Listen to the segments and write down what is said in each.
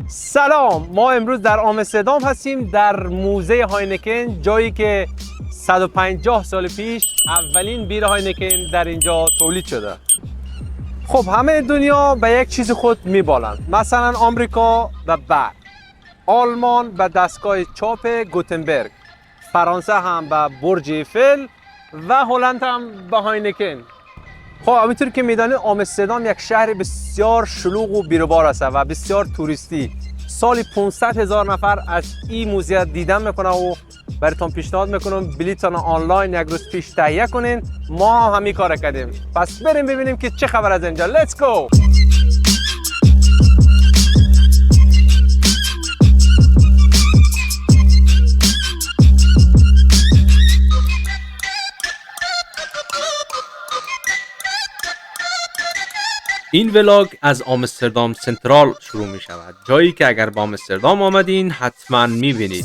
سلام، ما امروز در آمستردام هستیم در موزه هاینکن، جایی که 150 سال پیش اولین بیر هاینکن در اینجا تولید شده. خب همه دنیا به یک چیز خود میبالند، مثلا آمریکا به برق، آلمان به دستگاه چاپ گوتنبرگ، فرانسه هم به برج ایفل و هلند هم به هاینکن. خب همینطور که میدانید آمستردام یک شهر بسیار شلوغ و بیروبار است و بسیار توریستی. سالی 500,000 نفر از این موزه دیدن میکنه و براتون پیشنهاد میکنم بلیطتان آنلاین یک روز پیش تهیه کنین. ما همین کار کردیم، پس بریم ببینیم که چه خبر از اینجا. لیتس گو. این ولاگ از آمستردام سنترال شروع می شود، جایی که اگر با آمستردام آمدین حتما می بینید.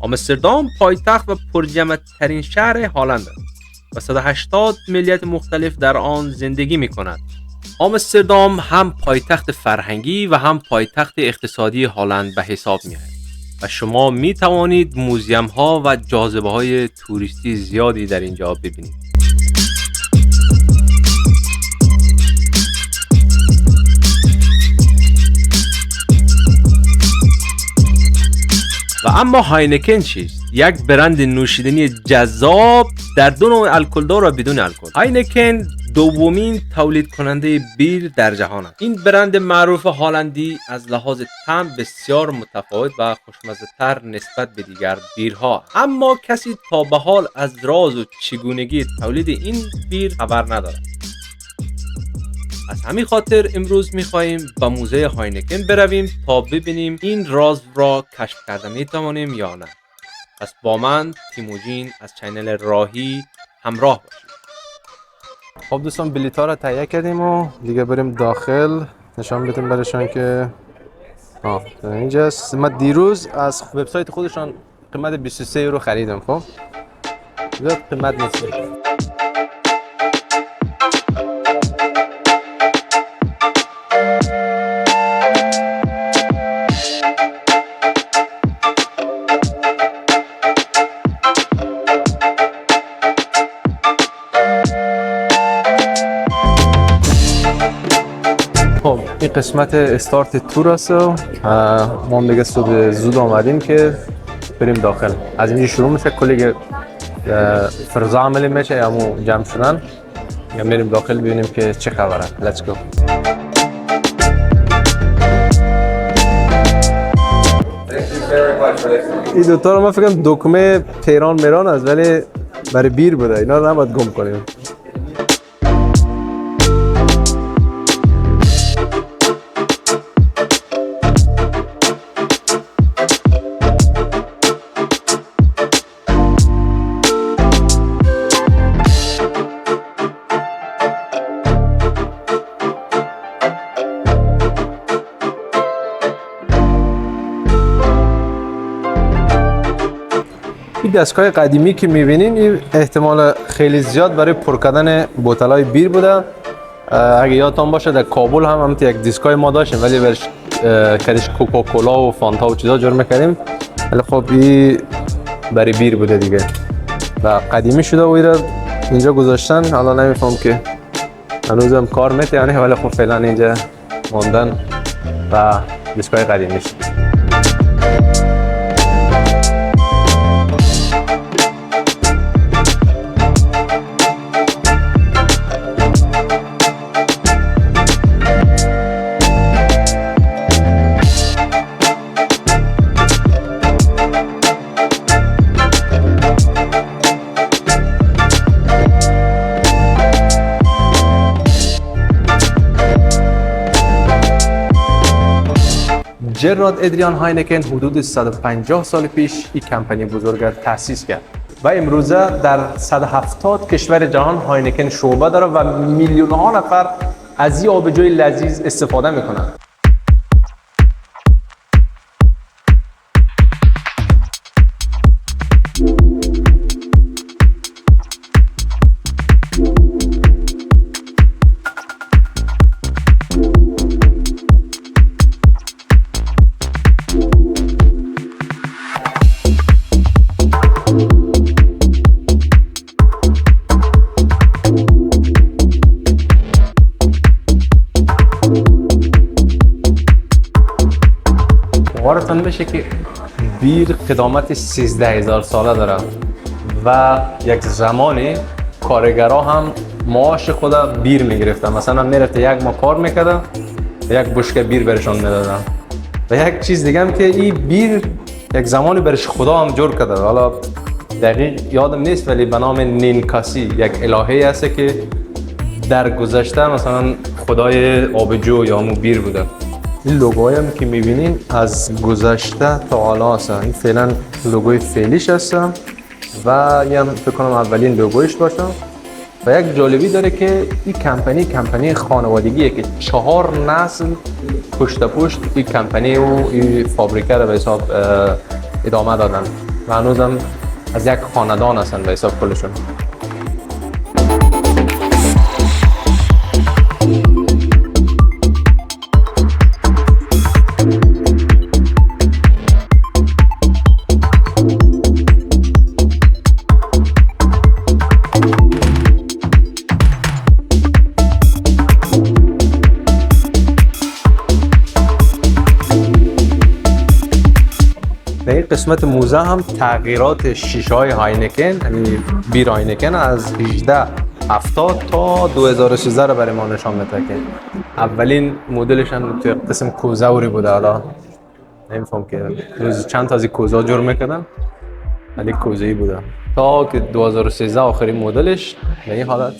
آمستردام پایتخت و پرجمعیت ترین شهر هلند است و 180 ملیت مختلف در آن زندگی می کند. آمستردام هم پایتخت فرهنگی و هم پایتخت اقتصادی هلند به حساب میاد و شما می توانید موزیم ها و جاذبه های توریستی زیادی در اینجا ببینید. و اما هاینکن چیست؟ یک برند نوشیدنی جذاب در دو نوع الکلدار و بدون الکل. هاینکن دومین تولید کننده بیر در جهان است. این برند معروف هلندی از لحاظ طعم بسیار متفاوت و خوشمزه تر نسبت به دیگر بیرها، اما کسی تا به حال از راز و چگونگی تولید این بیر خبر ندارد. از همین خاطر امروز می‌خواهیم به موزه هاینکن برویم تا ببینیم این راز را کشف کرده می‌توانیم یا نه. پس با من تیموجین از چینل راهی همراه باشید. خب دوستان بلیط‌ها را تهیه کردیم و دیگه بریم داخل نشان بدیم برشان که اینجاست. من دیروز از وبسایت خودشان قیمت 23 یورو خریدم. خب زیاد قیمت نیست. خب این قسمت استارت تور است و ما دیگه صبح زود آمدیم که بریم داخل. از اینجا شروع میشه، کلی فرضا عملی میشه یا جمع شدن. یا میریم داخل ببینیم که چه خبره. Let's go. این دوتا رو من فکرم دکمه تهران میران است ولی برای بیر بوده، اینا رو نباید گم کنیم. این دستگاه قدیمی که میبینین این احتمال خیلی زیاد برای پر کردن بوتلای بیر بوده. اگه یادتون باشه در کابل هم یک دیسکای ما داشتیم ولی برش کدش کوکاکولا و فانتا و چیزا جور میکردیم، ولی خب این برای بیر بوده دیگه و قدیمی شده و اینجا گذاشتن. حالا نمیفهم که هنوزم کار میکنه ولی خب فعلا اینجا موندن و دیسکای قدیمیش. جرارد ادریان هاینکن حدود 150 سال پیش این کمپانی بزرگ را تأسیس کرد و امروزه در 170 کشور جهان هاینکن شعبه داره و میلیون ها نفر از این آبجوی لذیذ استفاده میکنند. بشه که بیر قدامت 13,000 ساله داره و یک زمانی کارگرها هم معاش خود بیر میگرفتن. مثلا میرفته یک ماه کار میکردن و یک بشکه بیر برشان میدادن. و یک چیز دیگه هم که این بیر یک زمانی برش خدا هم جور کرده، حالا دقیق یادم نیست ولی به نام نینکاسی، یک الهه هست که در گذشته مثلا خدای آبجو یا همون بیر بوده. این لوگوهایی هم که میبینین از گذشته تا حالا هستن. این فعلا لوگوی فعلیش هستم و این هم فکر کنم اولین لوگویش باشه. و یک جالبی داره که این کمپانی خانوادگیه که 4 نسل پشت پشت این کمپانی و این فابریکه رو به حساب ادامه دادن و هنوزم از یک خاندان هستن به حساب کلشون. در این قسمت موزه هم تغییرات شیشه های هاینکن، یعنی بیر هاینکن از 1870 تا 2013 رو برای ما نشان میده که اولین مدلش هم توی قسم کوزاوری بوده. حالا نمیفهم که روز چند تا از این کوزا جور میکردن ولی کوزه‌ای بوده تا که 2013 آخرین مدلش به این حالت.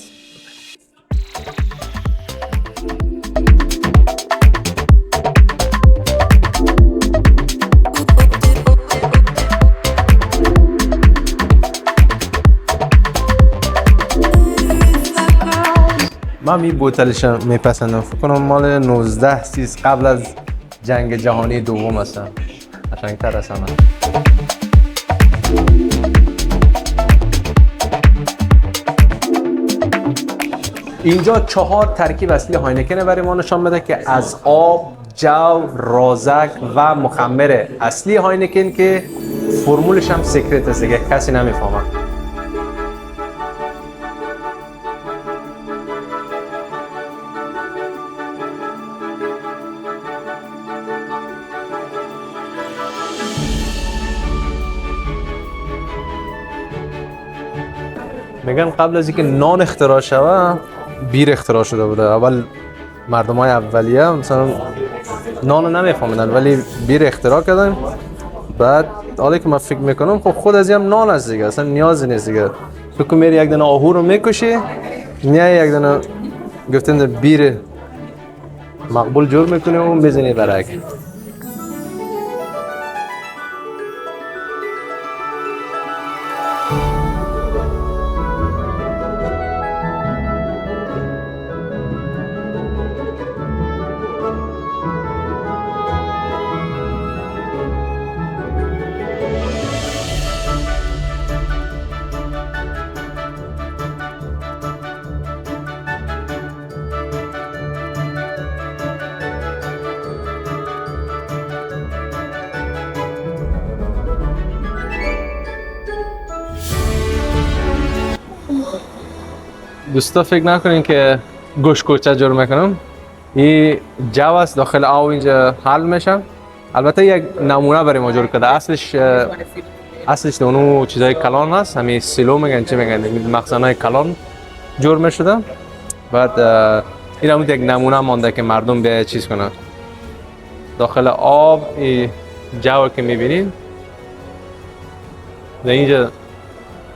من این بوتلش میپسندم، فکر کنم مال 19 سیز قبل از جنگ جهانی دوم هستن، قشنگ‌تر هستن. اینجا 4 ترکیب اصلی هاینکن برای ما نشان میده که از آب، جو، رازک و مخمر اصلی هاینکن که فرمولش هم سیکرت است دیگه، کسی نمیفهمه. میگن قبل از اینکه نان اختراع شود بیر اختراع شده بوده. اول مردمای اولیه مثلا نان رو نمیفهمیدن ولی بیر اختراع کردن. بعد حالا که من فکر میکنم خب خود از هم نان است دیگه، اصلا نیازی نیست دیگه. تو میری یک دونه آهو رو میکشی، نه یک دونه گفتن بیر مقبول جور میکنی و میزنی برک. دوستا فکر نکنین که گوش کوچه جور میکنم. این جو است داخل آب اینجا حل میشه. البته یک نمونه برای ما جور کرده. اصلش اونو چیزای کلان هست، همین سیلو میگن چی میگن، مخزنای کلان جور میشده. بعد این هم یک نمونه مانده که مردم به چیز کنن. داخل آب این جو که میبینین در اینجا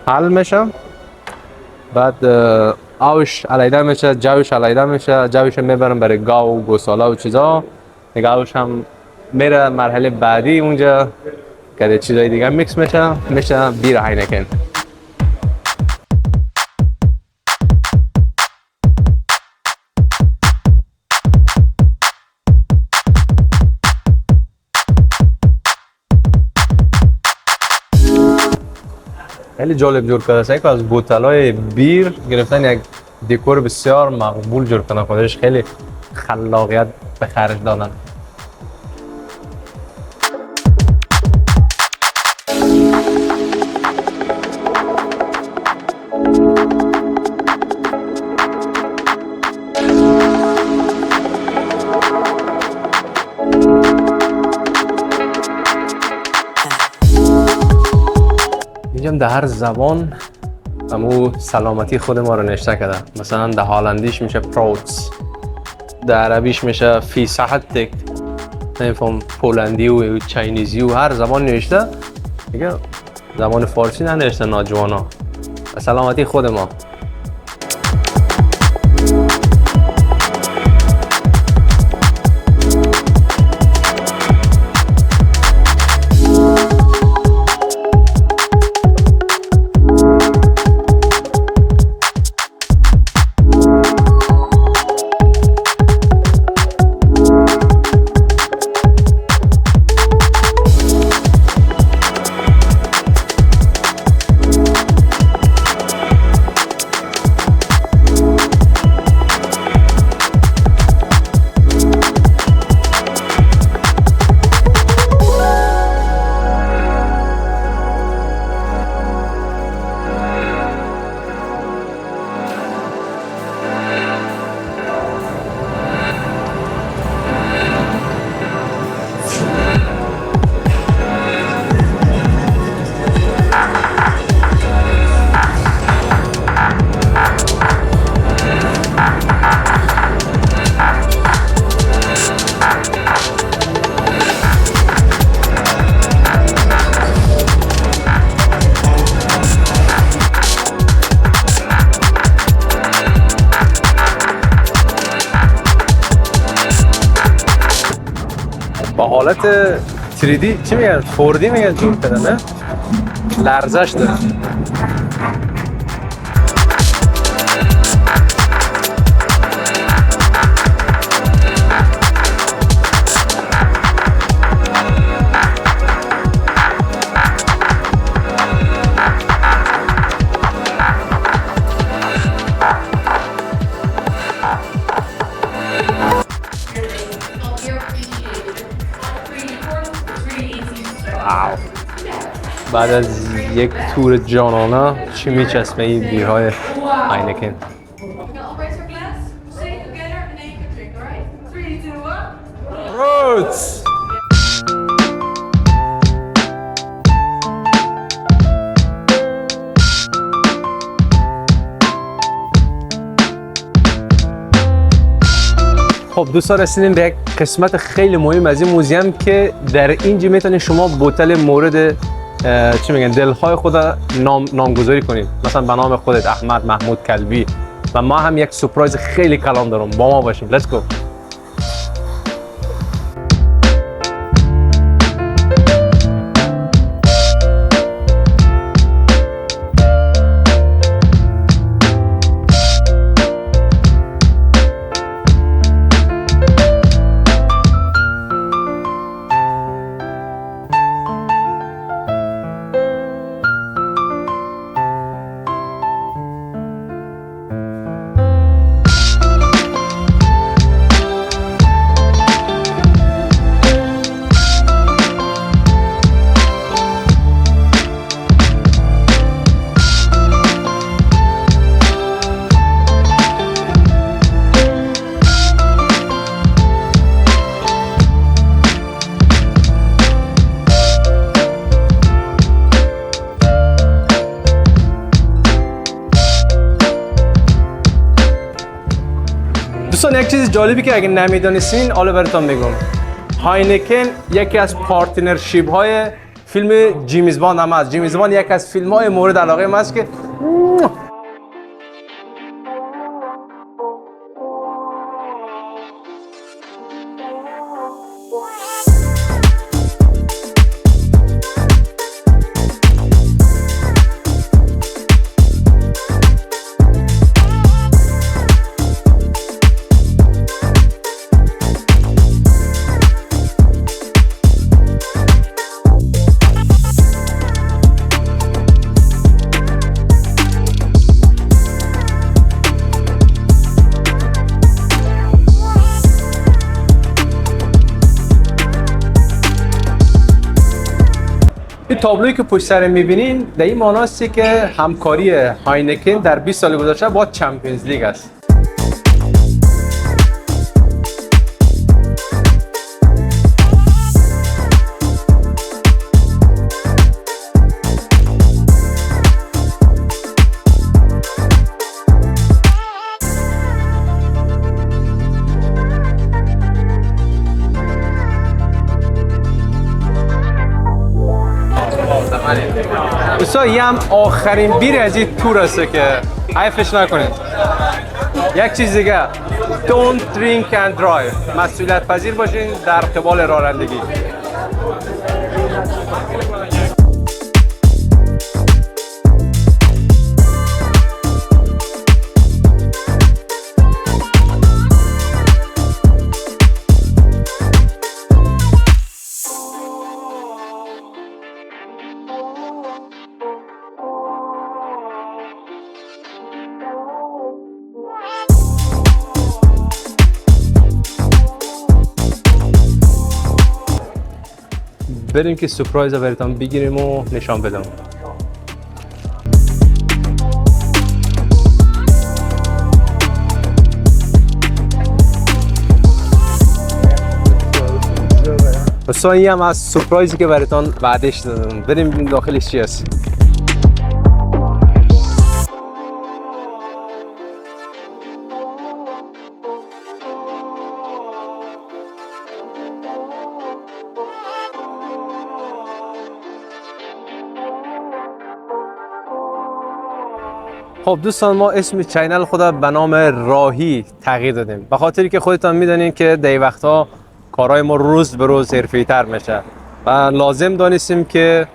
حل میشه. بعد آبش علیده میشه، جوش علیده میشه، جوش میبرن برای گاو و گوساله و چیزا. گاوش هم میره مرحله بعدی اونجا که چیزای دیگه میکس میشه بیر هاینکن. خیلی جالب جور کرده است که از بوتلای بیر گرفتن یک دکور بسیار مقبول جور کردن. خودش خیلی خلاقیت به خرج دادن. اینجا در هر زبان همو سلامتی خود ما رو نشته کرده. مثلا در هالندیش میشه پروتس، در عربیش میشه فی صحتک، نمیفهم پولندی و چینیزی و هر زبان نوشته دیگه. زبان فارسی ننوشته ناجوانا. سلامتی خود ما. با حالت 3D چی میگن؟ 4D میگن جور کردن نه؟ لرزش داره. واو. بعد از یک تور جانانه چی میچسبه این بیرهای هاینکن؟ روتس. خب دوستان رسیدیم به یک قسمت خیلی مهم از این موزیم که در اینجا میتونید شما بوتل مورد چی میگن دلهای خود نامگذاری کنید. مثلا به نام خودت احمد محمود کلبی. و ما هم یک سورپرایز خیلی کلام دارم. با ما باشین. Let's go. دوستان یک چیز جالبی که اگه نمیدونستین حالا براتون میگم. هاینکن یکی از پارتنرشیپ های فیلم جیمز باند هم هست. جیمز باند یکی از فیلم های مورد علاقه من است که این تابلویی که پشت سر میبینین در این معناست که همکاری هاینکن در 20 سال گذشته با چمپیونز لیگ است. دوستا یه هم آخرین بیر از این تور هسته که حیفش نکنید. یک چیز دیگه، don't drink and drive. مسئولیت پذیر باشین در قبال رانندگی. بریم که سورپرایز رو براتون بگیریم و نشان بدم. دوستان این هم از سورپرایزی که براتون وعدهش دادم. بریم ببینیم داخلش چی هست. خب دوستان، ما اسم چینل خود به نام راهی تغییر دادیم به خاطری که خودتان میدونین که در وقتها کارهای ما روز به روز حرفه‌ای‌تر میشه و لازم دانستیم که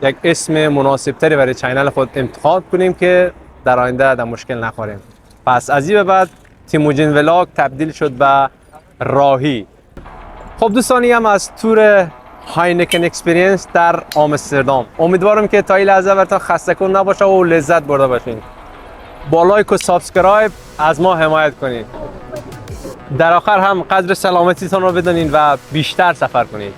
یک اسم مناسب تری برای چینل خود انتخاب کنیم که در آینده در مشکل نخوریم. پس از این به بعد تیموجین ولاگ تبدیل شد به راهی. خب دوستان، هم از تور هاینکن اکسپریانس در آمستردام. امیدوارم که تا این لحظه براتون خسته کن نباشه و لذت برده باشین. با لایک و سابسکرایب از ما حمایت کنید. در آخر هم قدر سلامتیتون رو بدونین و بیشتر سفر کنید.